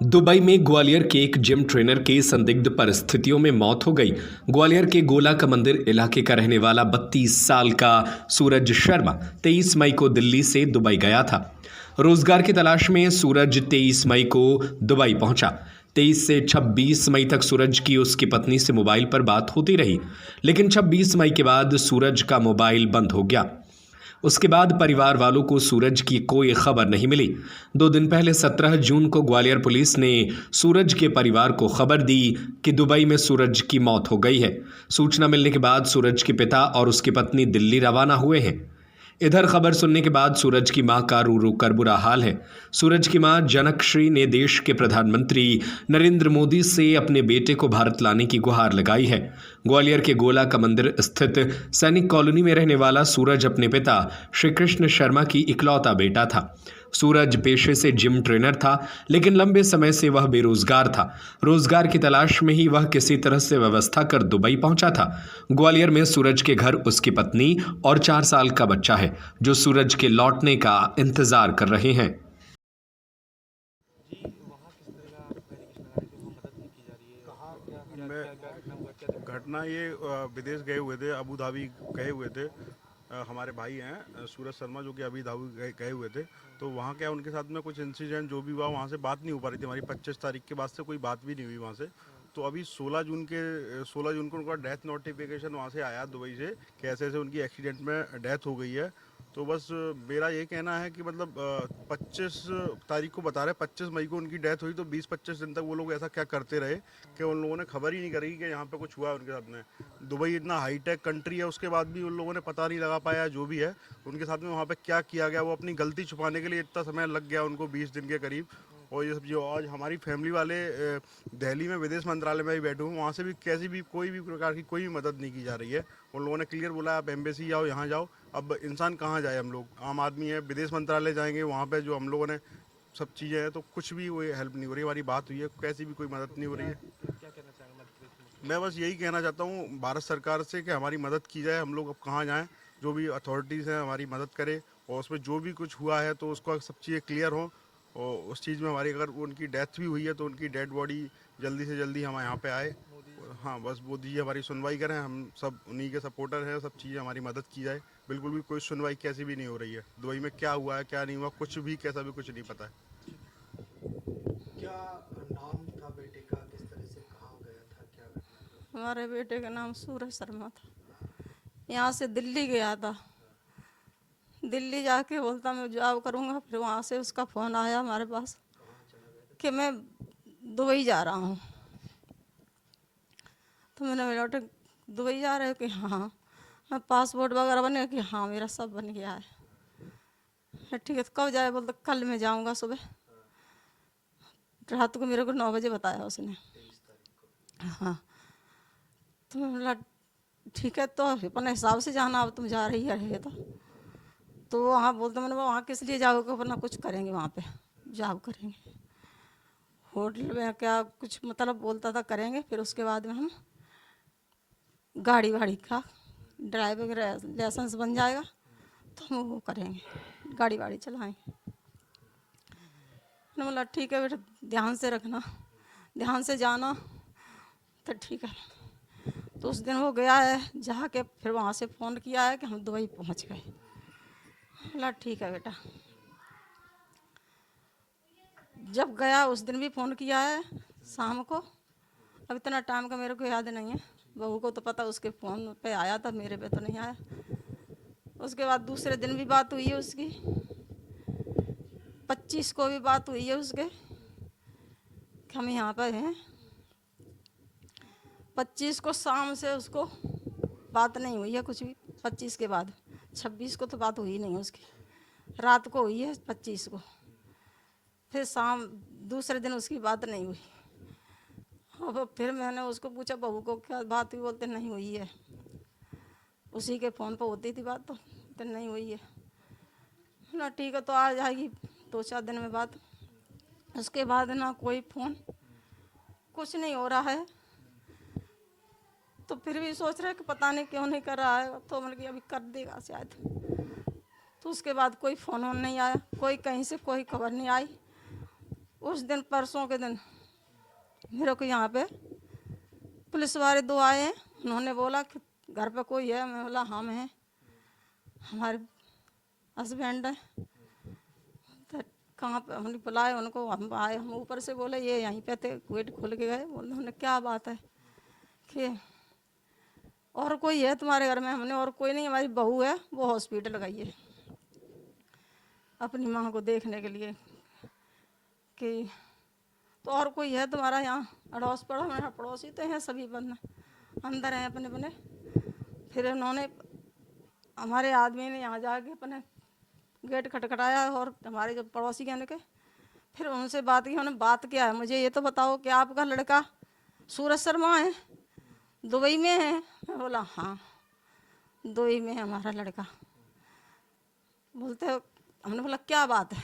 Dubai में ग्वालियर के एक जिम ट्रेनर की संदिग्ध परिस्थितियों में मौत हो गई। ग्वालियर के गोला का मंदिर इलाके का रहने वाला 32 साल का सूरज शर्मा 23 मई को दिल्ली से दुबई गया था। रोजगार की तलाश में सूरज 23 मई को दुबई पहुंचा। 23 से 26 मई तक सूरज की उसकी पत्नी से मोबाइल पर बात होती रही, लेकिन 26 मई के बाद सूरज का मोबाइल बंद हो गया। उसके बाद परिवार वालों को सूरज की कोई खबर नहीं मिली। 2 दिन पहले 17 जून को ग्वालियर पुलिस ने सूरज के परिवार को खबर दी कि दुबई में सूरज की मौत हो गई है। सूचना मिलने के बाद सूरज के पिता और उसकी पत्नी दिल्ली रवाना हुए हैं। इधर खबर सुनने के बाद सूरज की मां का रू रू कर बुरा हाल है। सूरज की मां जनकश्री ने देश के प्रधानमंत्री नरेंद्र मोदी से अपने बेटे को भारत लाने की गुहार लगाई है। ग्वालियर के गोला का मंदिर स्थित सैनिक कॉलोनी में रहने वाला सूरज अपने पिता श्री कृष्ण शर्मा की इकलौता बेटा था। सूरज पेशे से जिम ट्रेनर था, लेकिन लंबे समय से वह बेरोजगार था। रोजगार की तलाश में ही वह किसी तरह से व्यवस्था कर दुबई पहुंचा था। ग्वालियर में सूरज के घर उसकी पत्नी और 4 साल का बच्चा है, जो सूरज के लौटने का इंतजार कर रहे हैं। जी, वहाँ किस तरह का वेरिफिकेशन लगा रही थी, वहाँ मदद नहीं की जा रही है। कहाँ क्या घटना मैं क्या घटना हुआ, क्या दिक्कत? घटना ये विदेश गए हुए थे, अबू धाबी गए हुए थे। हमारे भाई हैं सूरज शर्मा, जो कि अभी धाबी गए हुए थे। तो वहाँ क्या उनके साथ में कुछ इंसिडेंट जो भी हुआ, वहाँ से बात नहीं हो पा रही थी हमारी। 25 तारीख के बाद से कोई बात भी नहीं हुई वहाँ से। तो अभी 16 जून को उनका डेथ नोटिफिकेशन वहाँ से आया दुबई से कि ऐसे ऐसे उनकी एक्सीडेंट में डेथ हो गई है। तो बस मेरा ये कहना है कि मतलब 25 तारीख को बता रहे, 25 मई को उनकी डेथ हुई। तो 20-25 दिन तक वो लोग ऐसा क्या करते रहे कि उन लोगों ने खबर ही नहीं करी कि यहाँ पे कुछ हुआ है उनके साथ में। दुबई इतना हाईटेक कंट्री है, उसके बाद भी उन लोगों ने पता नहीं लगा पाया जो भी है उनके साथ में वहाँ पे क्या किया गया। वो अपनी गलती छुपाने के लिए इतना समय लग गया उनको, 20 दिन के करीब। और ये सब जो आज हमारी फैमिली वाले दिल्ली में विदेश मंत्रालय में भी बैठे हुए, वहाँ से भी कैसी भी कोई भी प्रकार की कोई भी मदद नहीं की जा रही है। उन लोगों ने क्लियर बोला आप एम्बेसी जाओ, यहाँ जाओ। अब इंसान कहाँ जाए, हम लोग आम आदमी है, विदेश मंत्रालय जाएंगे, वहाँ पे जो हम लोगों ने सब चीज़ें हैं, तो कुछ भी वो हेल्प नहीं हो रही। हमारी बात हुई है, कैसी भी कोई मदद नहीं हो रही है। क्या कहना चाहेंगे मदद के लिए? मैं बस यही कहना चाहता हूँ भारत सरकार से कि हमारी मदद की जाए। हम लोग अब कहाँ जाएँ, जो भी अथॉरिटीज़ हैं हमारी मदद करें, और उसमें जो भी कुछ हुआ है तो उसको सब चीज़ें क्लियर हों। और उस चीज़ में हमारी अगर उनकी डेथ भी हुई है तो उनकी डेड बॉडी जल्दी से जल्दी हमारे यहाँ पे आए। हाँ, बस मोदी जी हमारी सुनवाई करें, हम सब उन्हीं के सपोर्टर हैं। सब चीज़ें हमारी मदद की जाए। बिल्कुल भी कोई सुनवाई कैसी भी नहीं हो रही है। दुबई में क्या हुआ है क्या नहीं हुआ, कुछ भी कैसा भी कुछ नहीं पता है। क्या नाम था बेटे का, किस तरह से कहाँ गया था, क्या घटना हुई? हमारे बेटे का नाम सूरज शर्मा था। यहाँ से दिल्ली गया था। दिल्ली जाके बोलता मैं जॉब करूँगा। फिर वहाँ से उसका फ़ोन आया हमारे पास कि मैं दुबई जा रहा हूँ। तो मैंने बेटा दुबई जा रहे हो कि हाँ। मैं पासपोर्ट वगैरह बन गया कि हाँ, मेरा सब बन गया है। मैं ठीक है, तो कब जाए? बोलते कल मैं जाऊँगा सुबह। रात को मेरे को 9 बजे बताया उसने। 23 तारीख को। हाँ, तो मैं बोला ठीक है, तो अपने हिसाब से जाना, अब तुम जा रही है तो वहाँ बोलते मैंने वहाँ किस लिए जाओगे, वरना कुछ करेंगे वहाँ पे, जॉब करेंगे होटल में, क्या कुछ मतलब बोलता था करेंगे। फिर उसके बाद में हम गाड़ी वाड़ी का ड्राइविंग लाइसेंस बन जाएगा तो हम वो करेंगे, गाड़ी वाड़ी चलाएंगे। मैंने बोला ठीक है बेटा, ध्यान से रखना, ध्यान से जाना। तो ठीक है। तो उस दिन वो गया है, जाके फिर वहाँ से फ़ोन किया है कि हम दुबई पहुँच गए। बोला ठीक है बेटा। जब गया उस दिन भी फ़ोन किया है शाम को। अब इतना टाइम का मेरे को याद नहीं है, बहू को तो पता, उसके फ़ोन पे आया था, मेरे पे तो नहीं आया। उसके बाद दूसरे दिन भी बात हुई है उसकी, 25 को भी बात हुई है उसके कि हम यहाँ पर हैं। 25 को शाम से उसको बात नहीं हुई है कुछ भी। 25 के बाद 26 को तो बात हुई नहीं उसकी, रात को हुई है 25 को। फिर शाम दूसरे दिन उसकी बात नहीं हुई। अब फिर मैंने उसको पूछा बहू को क्या बात हुई, बोलते नहीं हुई है। उसी के फ़ोन पर होती थी बात, तो नहीं हुई है ना। ठीक है, तो आ जाएगी 2-4 दिन में बात। उसके बाद ना कोई फ़ोन, कुछ नहीं हो रहा है। तो फिर भी सोच रहे कि पता नहीं क्यों नहीं कर रहा है, तो मतलब कि अभी कर देगा शायद। तो उसके बाद कोई फ़ोन वोन नहीं आया, कोई कहीं से कोई खबर नहीं आई। उस दिन परसों के दिन मेरे को यहाँ पे पुलिस वाले 2 आए हैं। उन्होंने बोला कि घर पे कोई है? मैं बोला हम हैं, हमारे हस्बैंड है। तो कहाँ पे? हमने बुलाए उनको, हम आए, हम ऊपर से बोले ये यहीं पे थे, गेट खोल के गए। बोले उन्होंने क्या बात है कि और कोई है तुम्हारे घर में? हमने और कोई नहीं, हमारी बहू है, वो हॉस्पिटल गई है अपनी माँ को देखने के लिए। कि तो और कोई है तुम्हारा यहाँ अड़ोस पड़ोस? मेरा पड़ोसी तो हैं, सभी बंद अंदर हैं अपने अपने। फिर उन्होंने, हमारे आदमी ने यहाँ जाके अपने गेट खटखटाया और हमारे जो पड़ोसी कहने के, फिर उनसे बात की। उन्होंने बात किया है, मुझे ये तो बताओ कि आपका लड़का सूरज शर्मा है, दुबई में है? मैं बोला हाँ, दुबई में है हमारा लड़का। बोलते हमने बोला क्या बात है,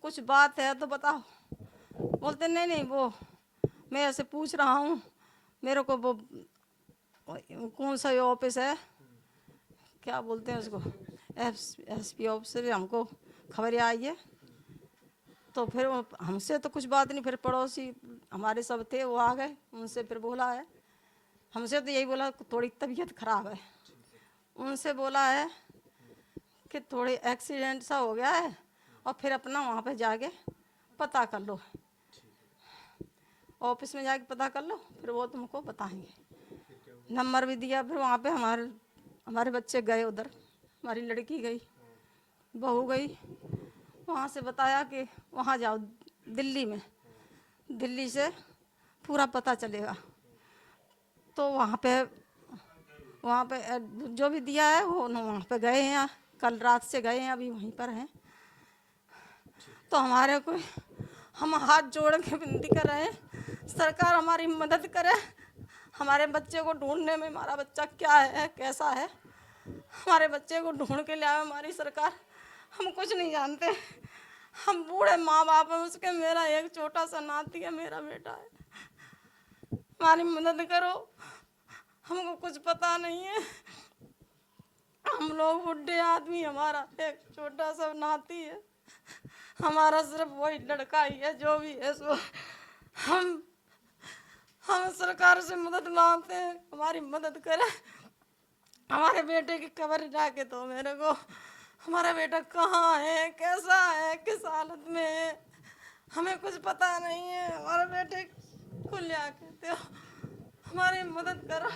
कुछ बात है तो बताओ। बोलते नहीं नहीं, वो मैं ऐसे पूछ रहा हूँ, मेरे को वो कौन सा ये ऑफिस है, क्या बोलते हैं उसको, एसपी ऑफिस से हमको खबर आई है। तो फिर हमसे तो कुछ बात नहीं। फिर पड़ोसी हमारे सब थे, वो आ गए, उनसे फिर बोला है। हमसे तो यही बोला थोड़ी तबीयत खराब है। उनसे बोला है कि थोड़ी एक्सीडेंट सा हो गया है और फिर अपना वहाँ पे जाके पता कर लो, ऑफिस में जाके पता कर लो, फिर वो तुमको बताएंगे। नंबर भी दिया। फिर वहाँ पे हमारे बच्चे गए उधर, हमारी लड़की गई, बहू गई। वहाँ से बताया कि वहाँ जाओ दिल्ली में, दिल्ली से पूरा पता चलेगा। तो वहाँ पे जो भी दिया है वो वहाँ पे गए हैं, कल रात से गए हैं, अभी वहीं पर हैं। तो हमारे को, हम हाथ जोड़ के विनती कर रहे हैं, सरकार हमारी मदद करे, हमारे बच्चे को ढूंढने में। हमारा बच्चा क्या है, कैसा है, हमारे बच्चे को ढूंढ के लाए हमारी सरकार। हम कुछ नहीं जानते, हम बूढ़े माँ बाप हैं उसके, मेरा एक छोटा सा नाती है, मेरा बेटा है, हमारी मदद करो, हमको कुछ पता नहीं है, हम लोग बुढ़े आदमी, हमारा एक छोटा सा नाती है, हमारा सिर्फ वही लड़का ही है, जो भी है सो हम सरकार से मदद मांगते हैं, हमारी मदद करे, हमारे बेटे की खबर जाके दो मेरे को, हमारा बेटा कहाँ है, कैसा है, किस हालत में है, हमें कुछ पता नहीं है, हमारे बेटे को लिया के दो, हमारी मदद करो।